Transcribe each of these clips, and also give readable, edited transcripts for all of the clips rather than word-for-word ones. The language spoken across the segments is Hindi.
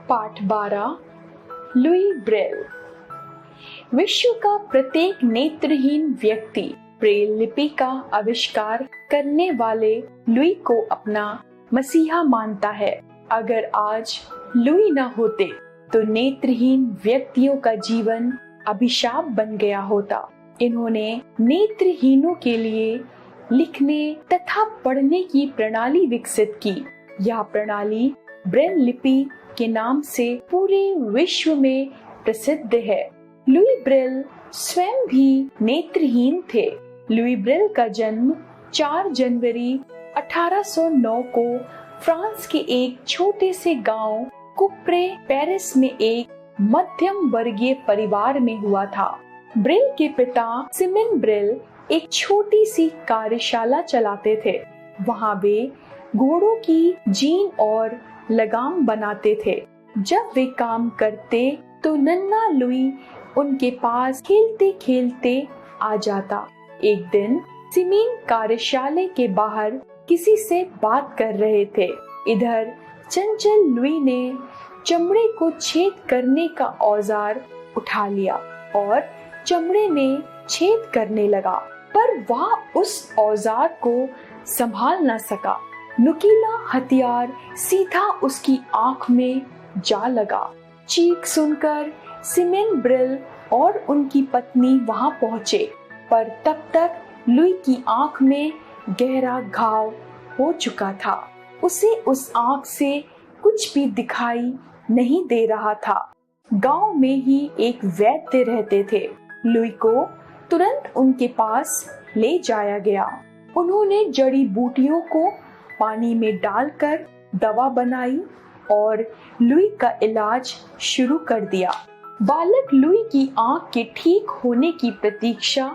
पाठ 12 लुई ब्रेल। विश्व का प्रत्येक नेत्रहीन व्यक्ति ब्रेल लिपि का आविष्कार करने वाले लुई को अपना मसीहा मानता है। अगर आज लुई न होते तो नेत्रहीन व्यक्तियों का जीवन अभिशाप बन गया होता। इन्होंने नेत्रहीनों के लिए लिखने तथा पढ़ने की प्रणाली विकसित की। यह प्रणाली ब्रेल लिपि के नाम से पूरे विश्व में प्रसिद्ध है। लुई ब्रेल स्वयं भी नेत्रहीन थे। लुई ब्रेल का जन्म 4 जनवरी 1809 को फ्रांस के एक छोटे से गांव कुप्रे पेरिस में एक मध्यम वर्गीय परिवार में हुआ था। ब्रेल के पिता सिमेन ब्रेल एक छोटी सी कार्यशाला चलाते थे। वहां वे घोड़ों की जीन और लगाम बनाते थे। जब वे काम करते तो नन्हा लुई उनके पास खेलते खेलते आ जाता। एक दिन सिमीन कार्यशाला के बाहर किसी से बात कर रहे थे। इधर चंचल लुई ने चमड़े को छेद करने का औजार उठा लिया और चमड़े में छेद करने लगा, पर वह उस औजार को संभाल न सका। नुकीला हथियार सीधा उसकी आंख में जा लगा। चीख सुनकर सिमेन ब्रेल और उनकी पत्नी वहां पहुंचे, पर तब तक लुई की आंख में गहरा घाव हो चुका था। उसे उस आंख से कुछ भी दिखाई नहीं दे रहा था। गांव में ही एक वैद्य रहते थे। लुई को तुरंत उनके पास ले जाया गया। उन्होंने जड़ी बूटियों को पानी में डालकर दवा बनाई और लुई का इलाज शुरू कर दिया। बालक लुई की आंख के ठीक होने की प्रतीक्षा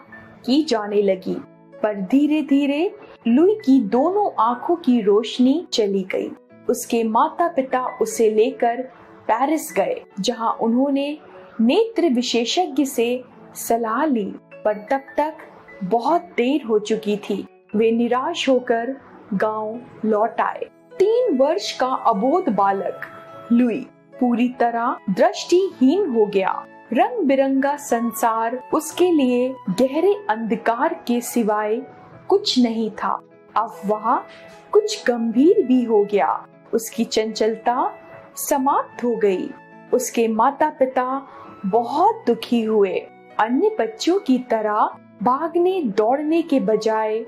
की जाने लगी, पर धीरे धीरे लुई की दोनों आंखों की रोशनी चली गई। उसके माता पिता उसे लेकर पेरिस गए, जहां उन्होंने नेत्र विशेषज्ञ से सलाह ली, पर तब तक बहुत देर हो चुकी थी। वे निराश होकर गांव लौट आए। 3 वर्ष का अबोध बालक लुई पूरी तरह दृष्टिहीन हो गया। रंग बिरंगा संसार उसके लिए गहरे अंधकार के सिवाय कुछ नहीं था। अब वह कुछ गंभीर भी हो गया। उसकी चंचलता समाप्त हो गई। उसके माता पिता बहुत दुखी हुए। अन्य बच्चों की तरह भागने दौड़ने के बजाय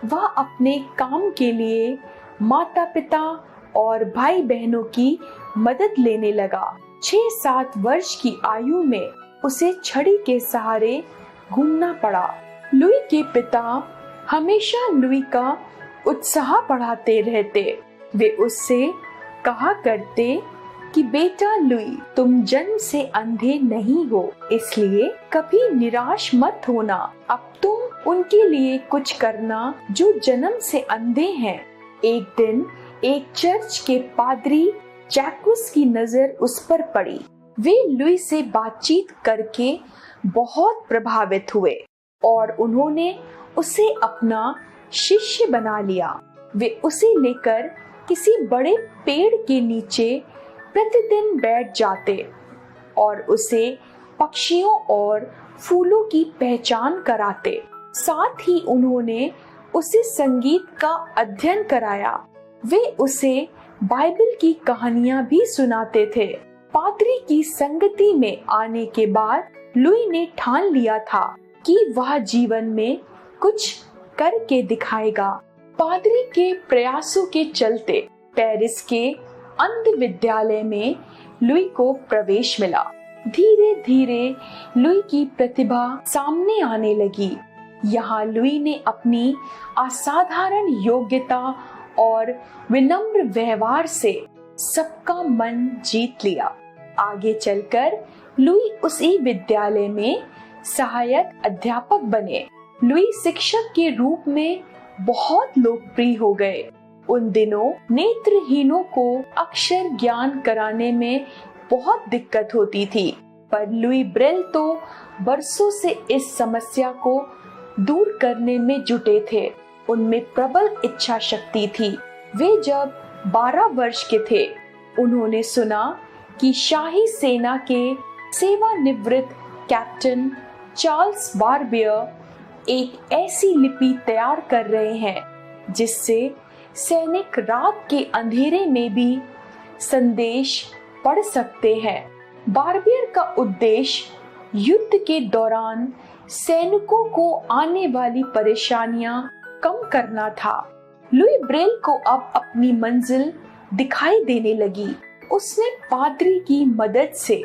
वह अपने काम के लिए माता पिता और भाई बहनों की मदद लेने लगा। 6-7 वर्ष की आयु में उसे छड़ी के सहारे घूमना पड़ा। लुई के पिता हमेशा लुई का उत्साह बढ़ाते रहते। वे उससे कहा करते कि बेटा लुई, तुम जन्म से अंधे नहीं हो, इसलिए कभी निराश मत होना। अब तुम उनके लिए कुछ करना जो जन्म से अंधे हैं। एक दिन एक चर्च के पादरी जैकुस की नजर उस पर पड़ी। वे लुई से बातचीत करके बहुत प्रभावित हुए और उन्होंने उसे अपना शिष्य बना लिया। वे उसे लेकर किसी बड़े पेड़ के नीचे प्रतिदिन बैठ जाते और उसे पक्षियों और फूलों की पहचान कराते। साथ ही उन्होंने उसे संगीत का अध्ययन कराया। वे उसे बाइबल की कहानियां भी सुनाते थे। पादरी की संगति में आने के बाद लुई ने ठान लिया था कि वह जीवन में कुछ करके दिखाएगा। पादरी के प्रयासों के चलते पेरिस के अंध विद्यालय में लुई को प्रवेश मिला। धीरे धीरे लुई की प्रतिभा सामने आने लगी। यहाँ लुई ने अपनी असाधारण योग्यता और विनम्र व्यवहार से सबका मन जीत लिया। आगे चलकर लुई उसी विद्यालय में सहायक अध्यापक बने। लुई शिक्षक के रूप में बहुत लोकप्रिय हो गए। उन दिनों नेत्रहीनों को अक्षर ज्ञान कराने में बहुत दिक्कत होती थी, पर लुई ब्रेल तो बरसों से इस समस्या को दूर करने में जुटे थे। उनमें प्रबल इच्छा शक्ति थी। वे जब 12 वर्ष के थे, उन्होंने सुना कि शाही सेना के सेवानिवृत्त कैप्टन चार्ल्स बारबियर एक ऐसी लिपि तैयार कर रहे हैं जिससे सैनिक रात के अंधेरे में भी संदेश पढ़ सकते हैं। बारबियर का उद्देश्य युद्ध के दौरान सैनिकों को आने वाली परेशानियां कम करना था। लुई ब्रेल को अब अपनी मंजिल दिखाई देने लगी। उसने पादरी की मदद से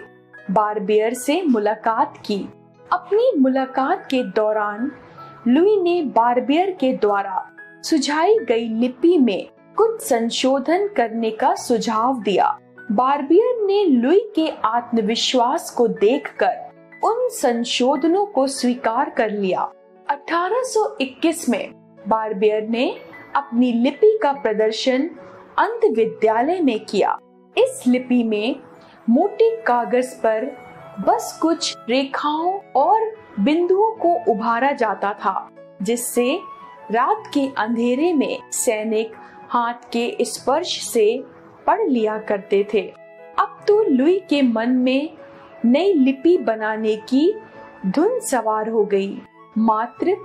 बारबियर से मुलाकात की। अपनी मुलाकात के दौरान लुई ने बारबियर के द्वारा सुझाई गई लिपि में कुछ संशोधन करने का सुझाव दिया। बारबियर ने लुई के आत्मविश्वास को देखकर उन संशोधनों को स्वीकार कर लिया। 1821 में बारबियर ने अपनी लिपि का प्रदर्शन अंध विद्यालय में किया। इस लिपि में मोटे कागज पर बस कुछ रेखाओं और बिंदुओं को उभारा जाता था, जिससे रात के अंधेरे में सैनिक हाथ के स्पर्श से पढ़ लिया करते थे। अब तो लुई के मन में नई लिपि बनाने की धुन सवार हो गई। मात्र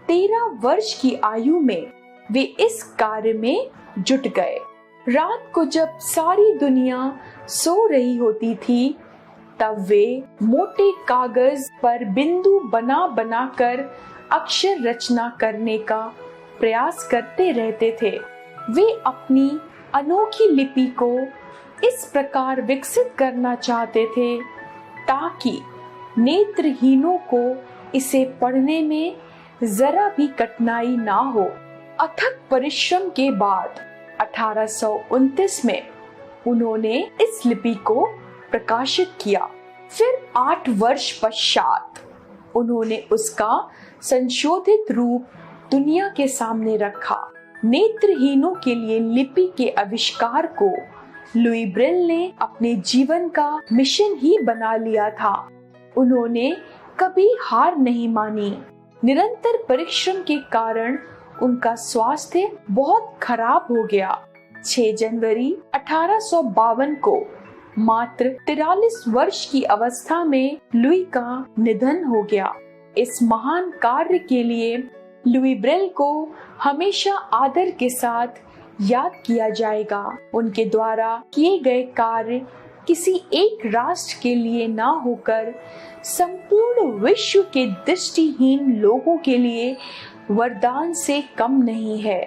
13 वर्ष की आयु में वे इस कार्य में जुट गए। रात को जब सारी दुनिया सो रही होती थी, तब वे मोटे कागज पर बिंदु बना बनाकर अक्षर रचना करने का प्रयास करते रहते थे। वे अपनी अनोखी लिपि को इस प्रकार विकसित करना चाहते थे ताकि नेत्रहीनों को इसे पढ़ने में जरा भी कठिनाई ना हो। अथक परिश्रम के बाद 1829 में उन्होंने इस लिपि को प्रकाशित किया। फिर 8 वर्ष पश्चात उन्होंने उसका संशोधित रूप दुनिया के सामने रखा। नेत्रहीनों के लिए लिपि के आविष्कार को लुई ब्रेल ने अपने जीवन का मिशन ही बना लिया था। उन्होंने कभी हार नहीं मानी। निरंतर परिश्रम के कारण उनका स्वास्थ्य बहुत खराब हो गया। 6 जनवरी 1852 को मात्र 43 वर्ष की अवस्था में लुई का निधन हो गया। इस महान कार्य के लिए लुई ब्रेल को हमेशा आदर के साथ याद किया जाएगा। उनके द्वारा किए गए कार्य किसी एक राष्ट्र के लिए ना होकर संपूर्ण विश्व के दृष्टिहीन लोगों के लिए वरदान से कम नहीं है।